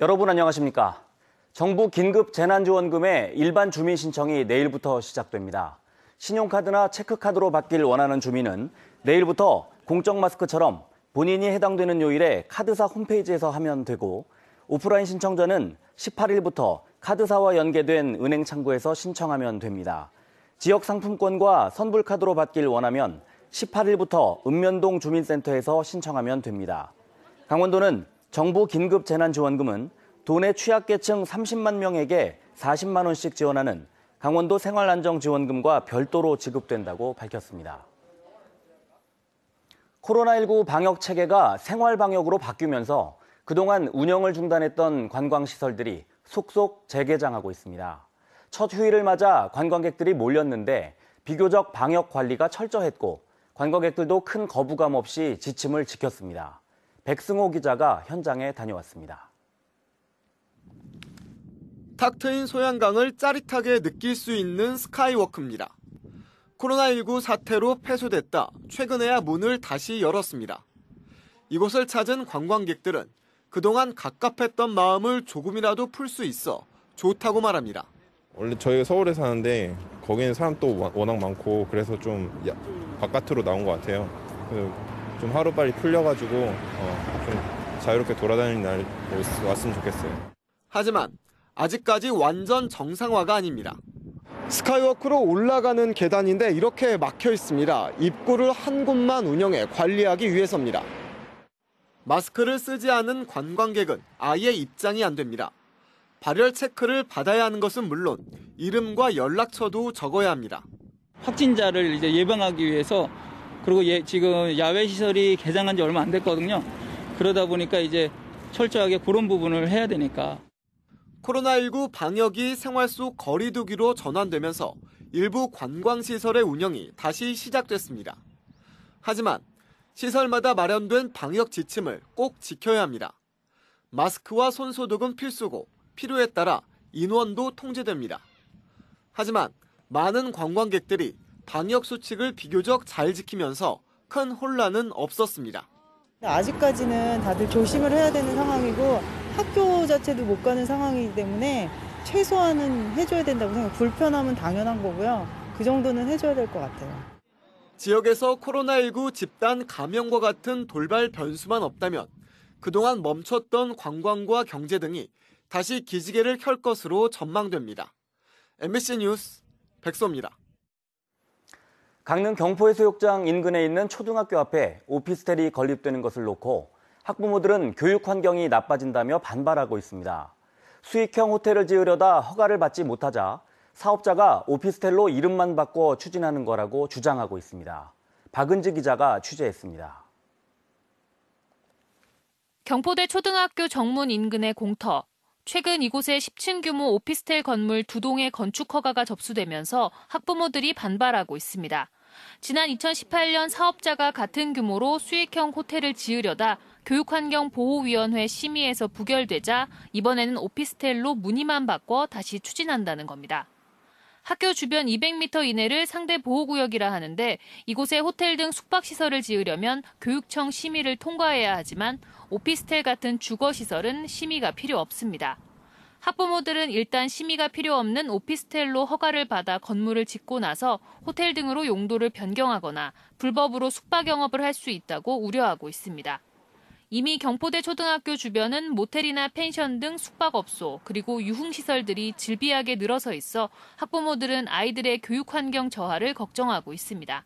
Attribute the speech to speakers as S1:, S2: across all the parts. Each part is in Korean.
S1: 여러분 안녕하십니까? 정부 긴급 재난지원금의 일반 주민 신청이 내일부터 시작됩니다. 신용카드나 체크카드로 받길 원하는 주민은 내일부터 공적 마스크처럼 본인이 해당되는 요일에 카드사 홈페이지에서 하면 되고, 오프라인 신청자는 18일부터 카드사와 연계된 은행 창구에서 신청하면 됩니다. 지역 상품권과 선불카드로 받길 원하면 18일부터 읍면동 주민센터에서 신청하면 됩니다. 강원도는 정부 긴급 재난지원금은 도내 취약계층 30만 명에게 40만 원씩 지원하는 강원도 생활안정지원금과 별도로 지급된다고 밝혔습니다. 코로나19 방역 체계가 생활방역으로 바뀌면서 그동안 운영을 중단했던 관광시설들이 속속 재개장하고 있습니다. 첫 휴일을 맞아 관광객들이 몰렸는데 비교적 방역 관리가 철저했고 관광객들도 큰 거부감 없이 지침을 지켰습니다. 백승호 기자가 현장에 다녀왔습니다.
S2: 탁 트인 소양강을 짜릿하게 느낄 수 있는 스카이워크입니다. 코로나19 사태로 폐소됐다 최근에야 문을 다시 열었습니다. 이곳을 찾은 관광객들은 그동안 갑갑했던 마음을 조금이라도 풀 수 있어 좋다고 말합니다.
S3: 원래 저희가 서울에 사는데 거기는 사람도 워낙 많고 그래서 좀 바깥으로 나온 것 같아요. 그래서 좀 하루빨리 풀려가지고 좀 자유롭게 돌아다니는 날 왔으면 좋겠어요.
S2: 하지만 아직까지 완전 정상화가 아닙니다. 스카이워크로 올라가는 계단인데 이렇게 막혀 있습니다. 입구를 한 곳만 운영해 관리하기 위해서입니다. 마스크를 쓰지 않은 관광객은 아예 입장이 안 됩니다. 발열 체크를 받아야 하는 것은 물론 이름과 연락처도 적어야 합니다.
S4: 확진자를 이제 예방하기 위해서, 그리고 지금 야외 시설이 개장한 지 얼마 안 됐거든요. 그러다 보니까 이제 철저하게 그런 부분을 해야 되니까.
S2: 코로나19 방역이 생활 속 거리 두기로 전환되면서 일부 관광시설의 운영이 다시 시작됐습니다. 하지만 시설마다 마련된 방역 지침을 꼭 지켜야 합니다. 마스크와 손소독은 필수고 필요에 따라 인원도 통제됩니다. 하지만 많은 관광객들이 방역 수칙을 비교적 잘 지키면서 큰 혼란은 없었습니다.
S5: 아직까지는 다들 조심을 해야 되는 상황이고 학교 자체도 못 가는 상황이기 때문에 최소한은 해줘야 된다고 생각해요. 불편함은 당연한 거고요. 그 정도는 해줘야 될 것 같아요.
S2: 지역에서 코로나19 집단 감염과 같은 돌발 변수만 없다면 그동안 멈췄던 관광과 경제 등이 다시 기지개를 켤 것으로 전망됩니다. MBC 뉴스 백소입니다.
S1: 강릉 경포해수욕장 인근에 있는 초등학교 앞에 오피스텔이 건립되는 것을 놓고 학부모들은 교육 환경이 나빠진다며 반발하고 있습니다. 수익형 호텔을 지으려다 허가를 받지 못하자 사업자가 오피스텔로 이름만 바꿔 추진하는 거라고 주장하고 있습니다. 박은지 기자가 취재했습니다.
S6: 경포대 초등학교 정문 인근의 공터. 최근 이곳에 10층 규모 오피스텔 건물 2동의 건축 허가가 접수되면서 학부모들이 반발하고 있습니다. 지난 2018년 사업자가 같은 규모로 수익형 호텔을 지으려다 교육환경보호위원회 심의에서 부결되자 이번에는 오피스텔로 문의만 바꿔 다시 추진한다는 겁니다. 학교 주변 200m 이내를 상대 보호구역이라 하는데 이곳에 호텔 등 숙박시설을 지으려면 교육청 심의를 통과해야 하지만 오피스텔 같은 주거시설은 심의가 필요 없습니다. 학부모들은 일단 심의가 필요 없는 오피스텔로 허가를 받아 건물을 짓고 나서 호텔 등으로 용도를 변경하거나 불법으로 숙박 영업을 할 수 있다고 우려하고 있습니다. 이미 경포대 초등학교 주변은 모텔이나 펜션 등 숙박업소 그리고 유흥시설들이 질비하게 늘어서 있어 학부모들은 아이들의 교육환경 저하를 걱정하고 있습니다.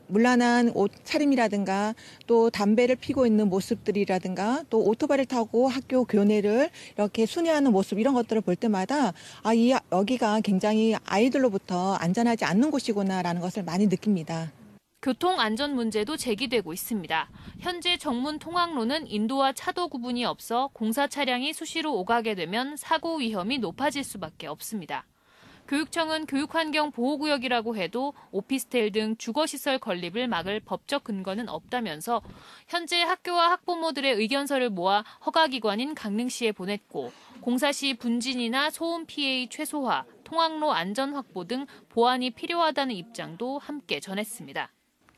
S7: 문란한 옷 차림이라든가 또 담배를 피고 있는 모습들이라든가 또 오토바이를 타고 학교 교내를 이렇게 순회하는 모습 이런 것들을 볼 때마다 여기가 굉장히 아이들로부터 안전하지 않는 곳이구나라는 것을 많이 느낍니다.
S6: 교통 안전 문제도 제기되고 있습니다. 현재 정문 통학로는 인도와 차도 구분이 없어 공사 차량이 수시로 오가게 되면 사고 위험이 높아질 수밖에 없습니다. 교육청은 교육환경 보호구역이라고 해도 오피스텔 등 주거시설 건립을 막을 법적 근거는 없다면서 현재 학교와 학부모들의 의견서를 모아 허가기관인 강릉시에 보냈고 공사 시 분진이나 소음 피해 최소화, 통학로 안전 확보 등 보완이 필요하다는 입장도 함께 전했습니다.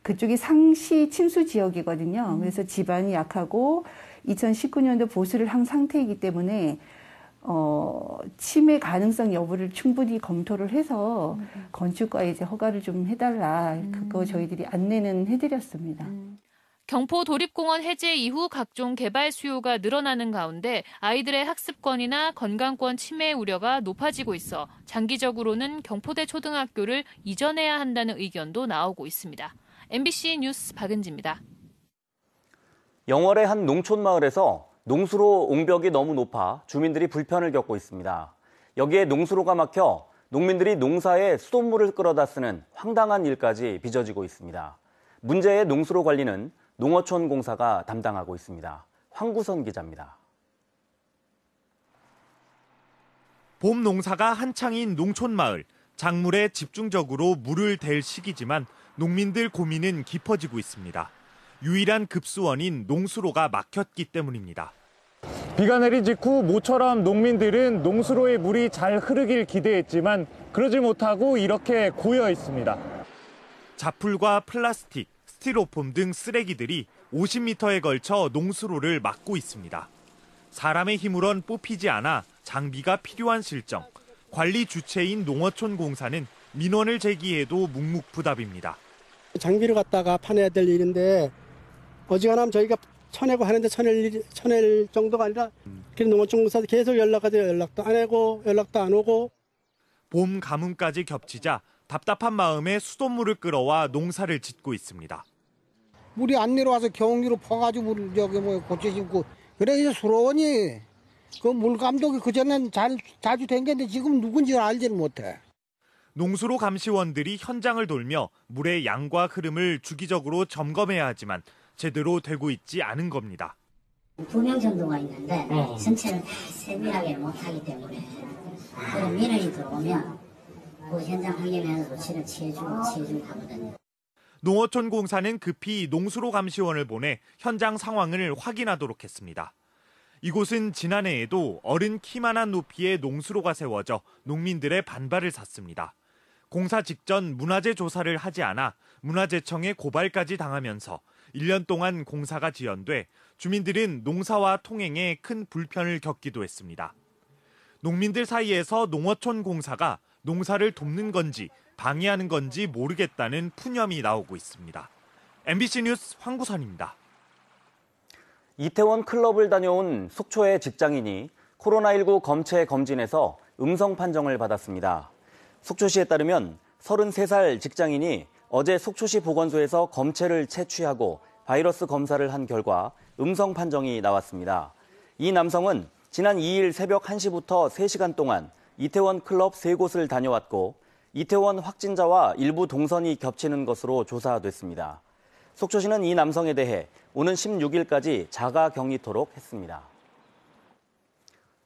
S8: 그쪽이 상시 침수 지역이거든요. 그래서 지반이 약하고 2019년도 보수를 한 상태이기 때문에 침해 가능성 여부를 충분히 검토를 해서 건축과에 이제 허가를 좀 해달라. 그거 저희들이 안내는 해드렸습니다.
S6: 경포 도립공원 해제 이후 각종 개발 수요가 늘어나는 가운데 아이들의 학습권이나 건강권 침해 우려가 높아지고 있어 장기적으로는 경포대 초등학교를 이전해야 한다는 의견도 나오고 있습니다. MBC 뉴스 박은지입니다.
S1: 영월의 한 농촌 마을에서 농수로 옹벽이 너무 높아 주민들이 불편을 겪고 있습니다. 여기에 농수로가 막혀 농민들이 농사에 수돗물을 끌어다 쓰는 황당한 일까지 빚어지고 있습니다. 문제의 농수로 관리는 농어촌 공사가 담당하고 있습니다. 황구선 기자입니다.
S9: 봄 농사가 한창인 농촌 마을, 작물에 집중적으로 물을 댈 시기지만 농민들 고민은 깊어지고 있습니다. 유일한 급수원인 농수로가 막혔기 때문입니다.
S10: 비가 내린 직후 모처럼 농민들은 농수로의 물이 잘 흐르길 기대했지만 그러지 못하고 이렇게 고여 있습니다.
S9: 자풀과 플라스틱, 스티로폼 등 쓰레기들이 50m에 걸쳐 농수로를 막고 있습니다. 사람의 힘으론 뽑히지 않아 장비가 필요한 실정. 관리 주체인 농어촌 공사는 민원을 제기해도 묵묵부답입니다.
S11: 장비를 갖다가 파내야 될 일인데 어지간하면 저희가 쳐내고 하는데 쳐낼 정도가 아니라 농어촌 공사도 계속 연락하죠. 연락도 안 하고 연락도 안 오고.
S9: 봄 가뭄까지 겹치자 답답한 마음에 수돗물을 끌어와 농사를 짓고 있습니다.
S12: 물이 안 내려와서 경기로 퍼가지고 물 저기 고쳐 심고 그래 이제 수로원이 그 물 감독이 그전엔 자주 댕겼는데 지금 누군지 알지는 못해.
S9: 농수로 감시원들이 현장을 돌며 물의 양과 흐름을 주기적으로 점검해야 하지만 제대로 되고 있지 않은 겁니다.
S13: 2명 정도가 있는데 전체를 다 세밀하게 못하기 때문에 그런 민원이 들어오면 그 현장 확인해서 조치를 취해주고 하거든요.
S9: 농어촌 공사는 급히 농수로 감시원을 보내 현장 상황을 확인하도록 했습니다. 이곳은 지난해에도 어른 키만한 높이의 농수로가 세워져 농민들의 반발을 샀습니다. 공사 직전 문화재 조사를 하지 않아 문화재청에 고발까지 당하면서 1년 동안 공사가 지연돼 주민들은 농사와 통행에 큰 불편을 겪기도 했습니다. 농민들 사이에서 농어촌 공사가 농사를 돕는 건지 방해하는 건지 모르겠다는 푸념이 나오고 있습니다. MBC 뉴스 황구선입니다.
S1: 이태원 클럽을 다녀온 속초의 직장인이 코로나19 검체 검진에서 음성 판정을 받았습니다. 속초시에 따르면 33살 직장인이 어제 속초시 보건소에서 검체를 채취하고 바이러스 검사를 한 결과 음성 판정이 나왔습니다. 이 남성은 지난 2일 새벽 1시부터 3시간 동안 이태원 클럽 3곳을 다녀왔고 이태원 확진자와 일부 동선이 겹치는 것으로 조사됐습니다. 속초시는 이 남성에 대해 오는 16일까지 자가 격리토록 했습니다.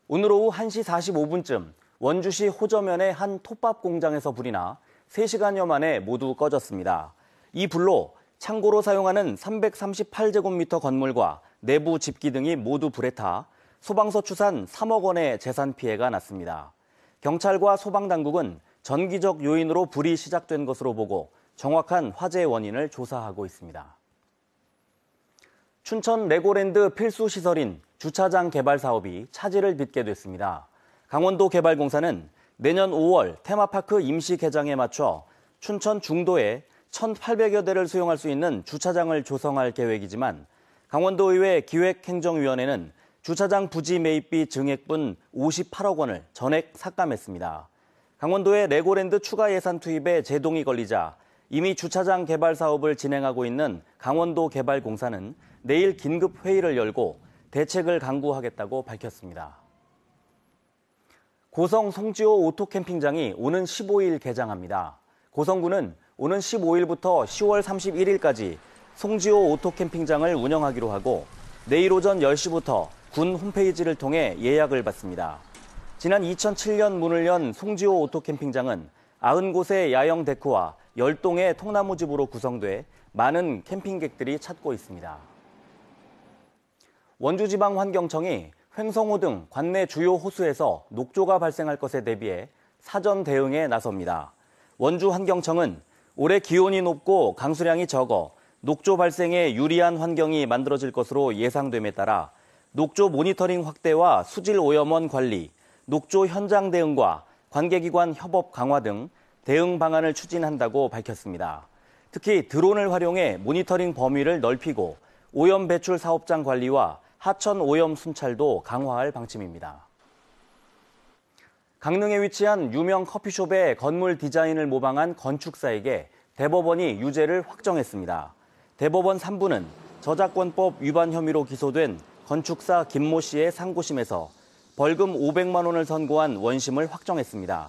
S1: 오늘 오후 1시 45분쯤 원주시 호저면의 한 톱밥 공장에서 불이 나 3시간여 만에 모두 꺼졌습니다. 이 불로 창고로 사용하는 338제곱미터 건물과 내부 집기 등이 모두 불에 타 소방서 추산 3억 원의 재산 피해가 났습니다. 경찰과 소방당국은 전기적 요인으로 불이 시작된 것으로 보고 정확한 화재 원인을 조사하고 있습니다. 춘천 레고랜드 필수 시설인 주차장 개발 사업이 차질을 빚게 됐습니다. 강원도 개발공사는 내년 5월 테마파크 임시 개장에 맞춰 춘천 중도에 1,800여 대를 수용할 수 있는 주차장을 조성할 계획이지만 강원도의회 기획행정위원회는 주차장 부지 매입비 증액분 58억 원을 전액 삭감했습니다. 강원도의 레고랜드 추가 예산 투입에 제동이 걸리자 이미 주차장 개발 사업을 진행하고 있는 강원도 개발공사는 내일 긴급 회의를 열고 대책을 강구하겠다고 밝혔습니다. 고성 송지호 오토캠핑장이 오는 15일 개장합니다. 고성군은 오는 15일부터 10월 31일까지 송지호 오토캠핑장을 운영하기로 하고 내일 오전 10시부터 군 홈페이지를 통해 예약을 받습니다. 지난 2007년 문을 연 송지호 오토캠핑장은 90곳의 야영 데크와 10동의 통나무집으로 구성돼 많은 캠핑객들이 찾고 있습니다. 원주지방환경청이 횡성호 등 관내 주요 호수에서 녹조가 발생할 것에 대비해 사전 대응에 나섭니다. 원주환경청은 올해 기온이 높고 강수량이 적어 녹조 발생에 유리한 환경이 만들어질 것으로 예상됨에 따라 녹조 모니터링 확대와 수질 오염원 관리, 녹조 현장 대응과 관계기관 협업 강화 등 대응 방안을 추진한다고 밝혔습니다. 특히 드론을 활용해 모니터링 범위를 넓히고 오염 배출 사업장 관리와 하천 오염 순찰도 강화할 방침입니다. 강릉에 위치한 유명 커피숍의 건물 디자인을 모방한 건축사에게 대법원이 유죄를 확정했습니다. 대법원 3부는 저작권법 위반 혐의로 기소된 건축사 김모 씨의 상고심에서 벌금 500만 원을 선고한 원심을 확정했습니다.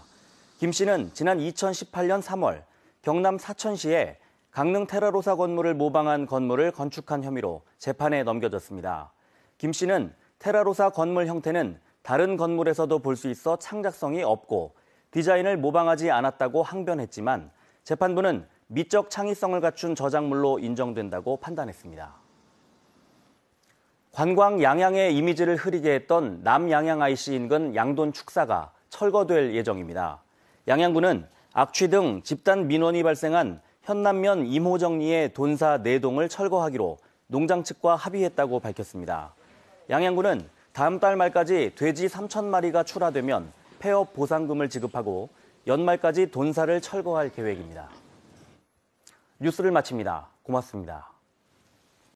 S1: 김 씨는 지난 2018년 3월 경남 사천시에 강릉 테라로사 건물을 모방한 건물을 건축한 혐의로 재판에 넘겨졌습니다. 김 씨는 테라로사 건물 형태는 다른 건물에서도 볼 수 있어 창작성이 없고 디자인을 모방하지 않았다고 항변했지만 재판부는 미적 창의성을 갖춘 저작물로 인정된다고 판단했습니다. 관광 양양의 이미지를 흐리게 했던 남양양 IC 인근 양돈 축사가 철거될 예정입니다. 양양군은 악취 등 집단 민원이 발생한 현남면 임호정리의 돈사 4동을 철거하기로 농장 측과 합의했다고 밝혔습니다. 양양군은 다음 달 말까지 돼지 3,000마리가 출하되면 폐업 보상금을 지급하고 연말까지 돈사를 철거할 계획입니다. 뉴스를 마칩니다. 고맙습니다.